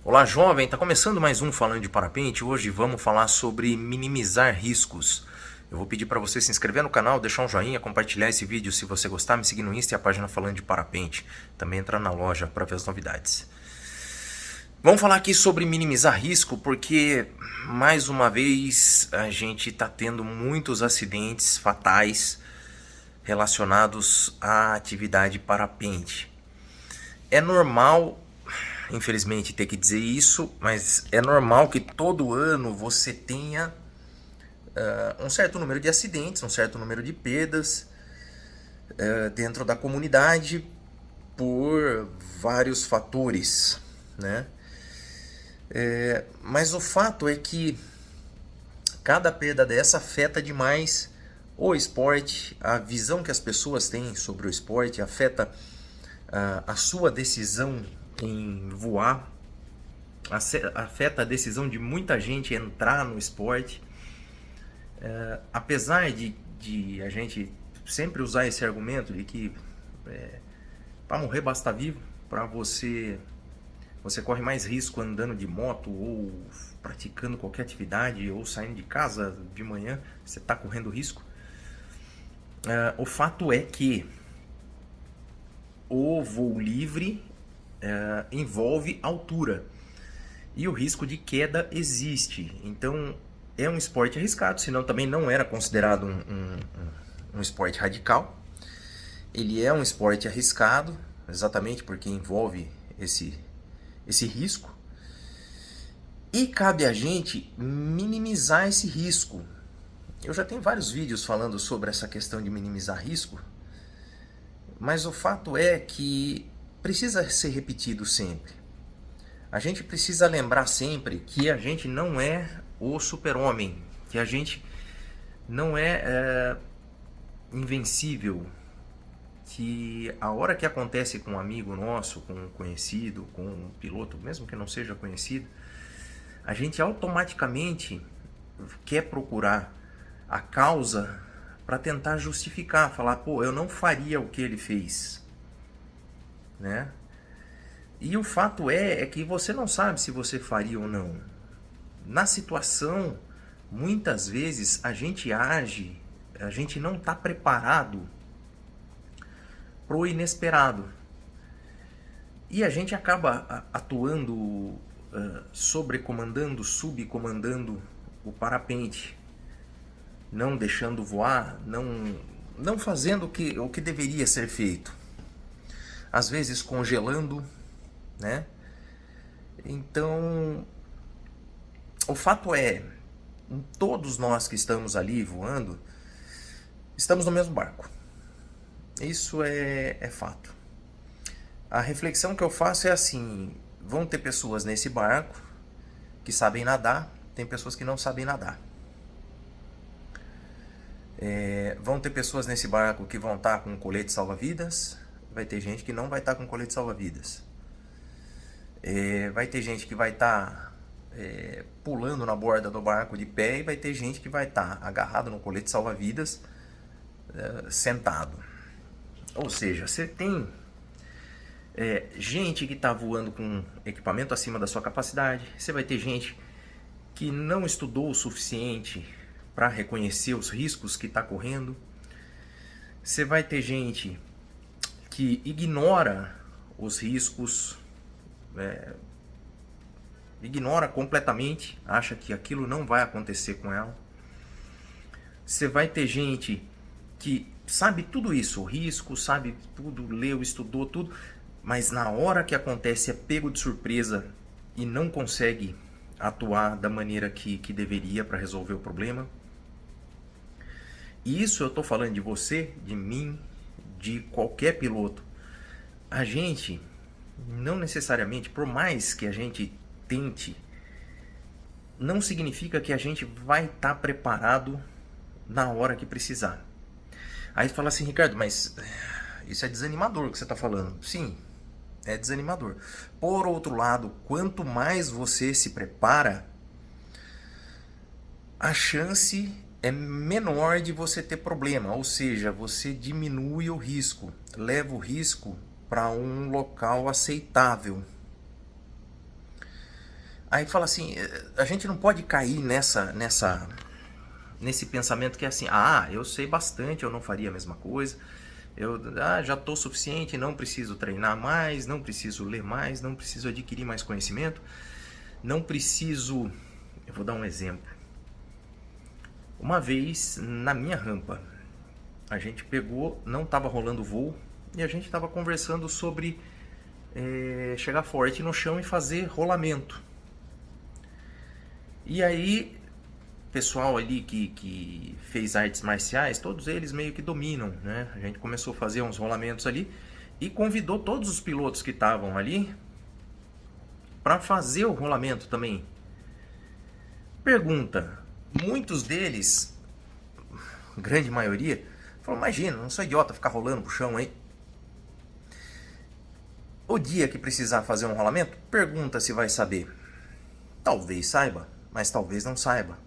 Olá, jovem, tá começando mais um Falando de Parapente. Hoje vamos falar sobre minimizar riscos. Eu vou pedir para você se inscrever no canal, deixar um joinha, compartilhar esse vídeo se você gostar, me seguir no Insta e a página Falando de Parapente. Também entrar na loja para ver as novidades. Vamos falar aqui sobre minimizar risco, porque mais uma vez a gente está tendo muitos acidentes fatais relacionados à atividade parapente. É normal, infelizmente, ter que dizer isso, mas é normal que todo ano você tenha um certo número de acidentes, um certo número de perdas dentro da comunidade por vários fatores, né? Mas o fato é que cada perda dessa afeta demais o esporte, a visão que as pessoas têm sobre o esporte, afeta a sua decisão em voar, afeta a decisão de muita gente entrar no esporte. Apesar de a gente sempre usar esse argumento de que para morrer basta vivo, para você corre mais risco andando de moto ou praticando qualquer atividade ou saindo de casa de manhã, você está correndo risco. O fato é que o voo livre envolve altura e o risco de queda existe. Então é um esporte arriscado, senão também não era considerado um esporte radical. Ele é um esporte arriscado, exatamente porque envolve esse risco. E cabe a gente minimizar esse risco. Eu já tenho vários vídeos falando sobre essa questão de minimizar risco, mas o fato é que precisa ser repetido sempre. A gente precisa lembrar sempre que a gente não é o super-homem, que a gente não é invencível, que a hora que acontece com um amigo nosso, com um conhecido, com um piloto, mesmo que não seja conhecido, a gente automaticamente quer procurar a causa para tentar justificar, falar, pô, eu não faria o que ele fez, né? E o fato é que você não sabe se você faria ou não. Na situação, muitas vezes a gente age, a gente não está preparado para o inesperado. E a gente acaba atuando, sobrecomandando, subcomandando o parapente, não deixando voar, não fazendo o que deveria ser feito. Às vezes congelando, né? Então, o fato é, todos nós que estamos ali voando, estamos no mesmo barco. Isso é fato. A reflexão que eu faço é assim, vão ter pessoas nesse barco que sabem nadar, tem pessoas que não sabem nadar. Vão ter pessoas nesse barco que vão estar com colete salva-vidas, vai ter gente que não vai estar com colete salva-vidas. Vai ter gente que vai estar pulando na borda do barco de pé e vai ter gente que vai estar agarrado no colete salva-vidas sentado. Ou seja, você tem gente que está voando com equipamento acima da sua capacidade, você vai ter gente que não estudou o suficiente para reconhecer os riscos que está correndo, você vai ter gente que ignora os riscos, ignora completamente, acha que aquilo não vai acontecer com ela. Você vai ter gente que sabe tudo isso, o risco, sabe tudo, leu, estudou tudo, mas na hora que acontece é pego de surpresa e não consegue atuar da maneira que deveria para resolver o problema. E isso eu estou falando de você, de mim, de qualquer piloto. A gente, não necessariamente, por mais que a gente tente, não significa que a gente vai estar preparado na hora que precisar. Aí você fala assim, Ricardo, mas isso é desanimador o que você está falando. Sim, é desanimador. Por outro lado, quanto mais você se prepara, a chance é menor de você ter problema. Ou seja, você diminui o risco, leva o risco para um local aceitável. Aí fala assim, a gente não pode cair nesse pensamento que é assim, eu sei bastante, eu não faria a mesma coisa, eu já estou suficiente, não preciso treinar mais, não preciso ler mais, não preciso adquirir mais conhecimento, não preciso... Eu vou dar um exemplo. Uma vez, na minha rampa, a gente pegou, não estava rolando voo, e a gente estava conversando sobre chegar forte no chão e fazer rolamento. E aí, pessoal ali que fez artes marciais, todos eles meio que dominam, né? A gente começou a fazer uns rolamentos ali e convidou todos os pilotos que estavam ali para fazer o rolamento também. Pergunta, muitos deles, grande maioria, falou, imagina, não sou idiota ficar rolando pro chão aí. O dia que precisar fazer um rolamento, pergunta se vai saber. Talvez saiba, mas talvez não saiba.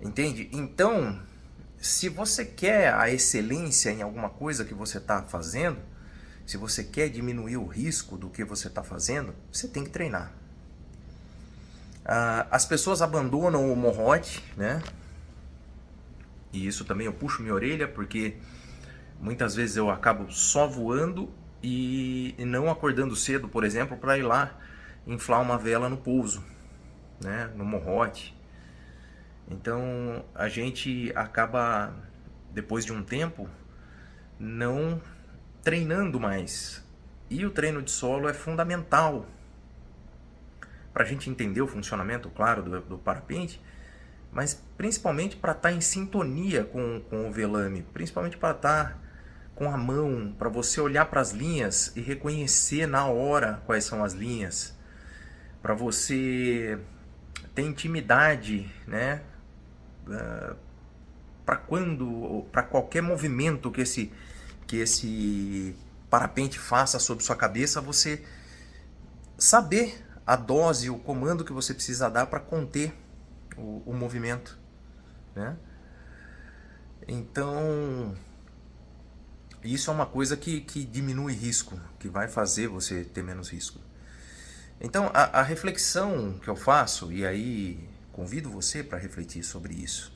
Entende? Então, se você quer a excelência em alguma coisa que você está fazendo, se você quer diminuir o risco do que você está fazendo, você tem que treinar. As pessoas abandonam o morrote, né? E isso também eu puxo minha orelha, porque muitas vezes eu acabo só voando e não acordando cedo, por exemplo, para ir lá inflar uma vela no pouso, né? No morrote. Então a gente acaba, depois de um tempo, não treinando mais. E o treino de solo é fundamental para a gente entender o funcionamento, claro, do parapente, mas principalmente para estar em sintonia com o velame, principalmente para estar com a mão, para você olhar para as linhas e reconhecer na hora quais são as linhas, para você ter intimidade, né? Para qualquer movimento que esse parapente faça sobre sua cabeça, você saber a dose, o comando que você precisa dar para conter o movimento, né? Então, isso é uma coisa que diminui risco, que vai fazer você ter menos risco. Então, a reflexão que eu faço, e aí convido você para refletir sobre isso,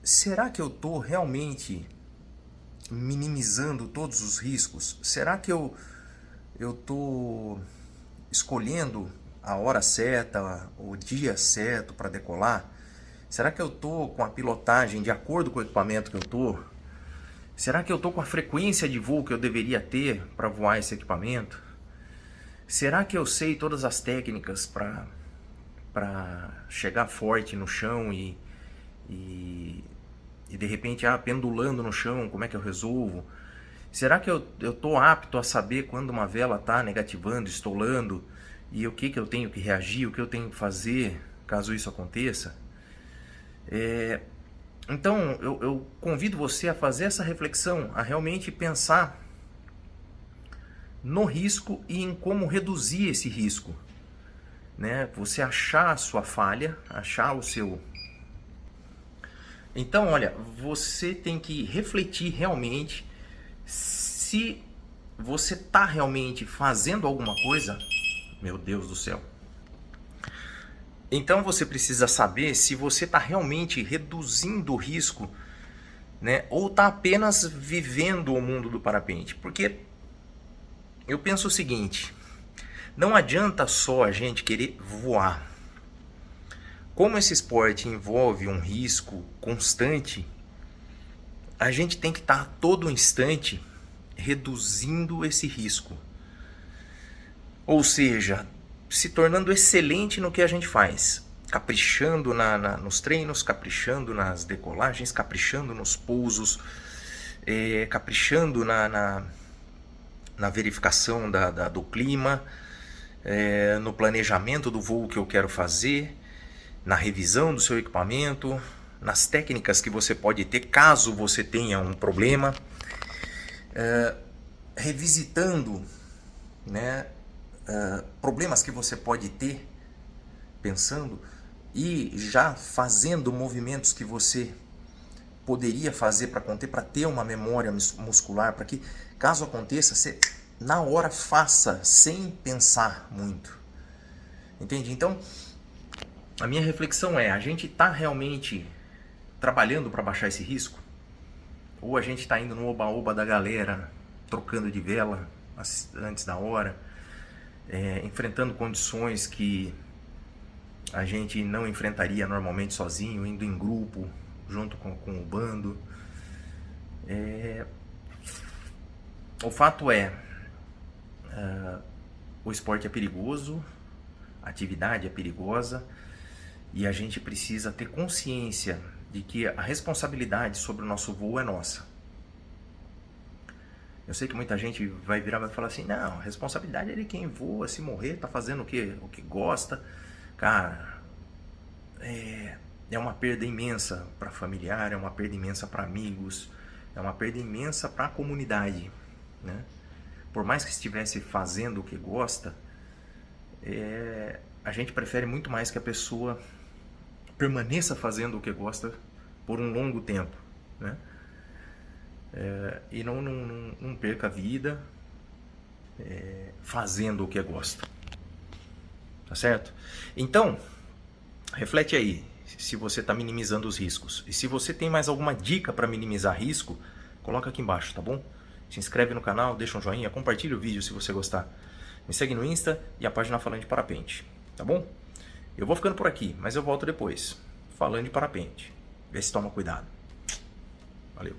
será que eu estou realmente minimizando todos os riscos? Será que eu estou escolhendo a hora certa, o dia certo para decolar? Será que eu estou com a pilotagem de acordo com o equipamento que eu estou? Será que eu estou com a frequência de voo que eu deveria ter para voar esse equipamento? Será que eu sei todas as técnicas para chegar forte no chão e de repente pendulando no chão, como é que eu resolvo? Será que eu estou apto a saber quando uma vela está negativando, estolando, e o que eu tenho que reagir, o que eu tenho que fazer caso isso aconteça? Então eu convido você a fazer essa reflexão, a realmente pensar no risco e em como reduzir esse risco, né? Você achar a sua falha, achar o seu... Então, olha, você tem que refletir realmente se você está realmente fazendo alguma coisa. Meu Deus do céu. Então você precisa saber se você está realmente reduzindo o risco, né? Ou está apenas vivendo o mundo do parapente. Porque eu penso o seguinte, não adianta só a gente querer voar. Como esse esporte envolve um risco constante, a gente tem que estar a todo instante reduzindo esse risco. Ou seja, se tornando excelente no que a gente faz. Caprichando nos treinos, caprichando nas decolagens, caprichando nos pousos, caprichando na verificação do clima, no planejamento do voo que eu quero fazer, na revisão do seu equipamento, nas técnicas que você pode ter caso você tenha um problema, revisitando, né, problemas que você pode ter pensando e já fazendo movimentos que você poderia fazer para conter, para ter uma memória muscular, para que caso aconteça, você na hora faça, sem pensar muito. Entende? Então, a minha reflexão é, a gente está realmente trabalhando para baixar esse risco? Ou a gente está indo no oba-oba da galera, trocando de vela antes da hora, enfrentando condições que a gente não enfrentaria normalmente sozinho, indo em grupo, junto com o bando. O fato é, o esporte é perigoso, a atividade é perigosa, e a gente precisa ter consciência de que a responsabilidade sobre o nosso voo é nossa. Eu sei que muita gente vai virar e vai falar assim, não, a responsabilidade é de quem voa, se morrer, tá fazendo o que gosta. Cara, é uma perda imensa para familiar, é uma perda imensa para amigos, é uma perda imensa para a comunidade, né? Por mais que estivesse fazendo o que gosta, a gente prefere muito mais que a pessoa permaneça fazendo o que gosta por um longo tempo, né? E não perca a vida fazendo o que gosta, tá certo? Então, reflete aí se você está minimizando os riscos. E se você tem mais alguma dica para minimizar risco, coloca aqui embaixo, tá bom? Se inscreve no canal, deixa um joinha, compartilha o vídeo se você gostar. Me segue no Insta e a página Falando de Parapente, tá bom? Eu vou ficando por aqui, mas eu volto depois, falando de parapente. Vê se toma cuidado. Valeu.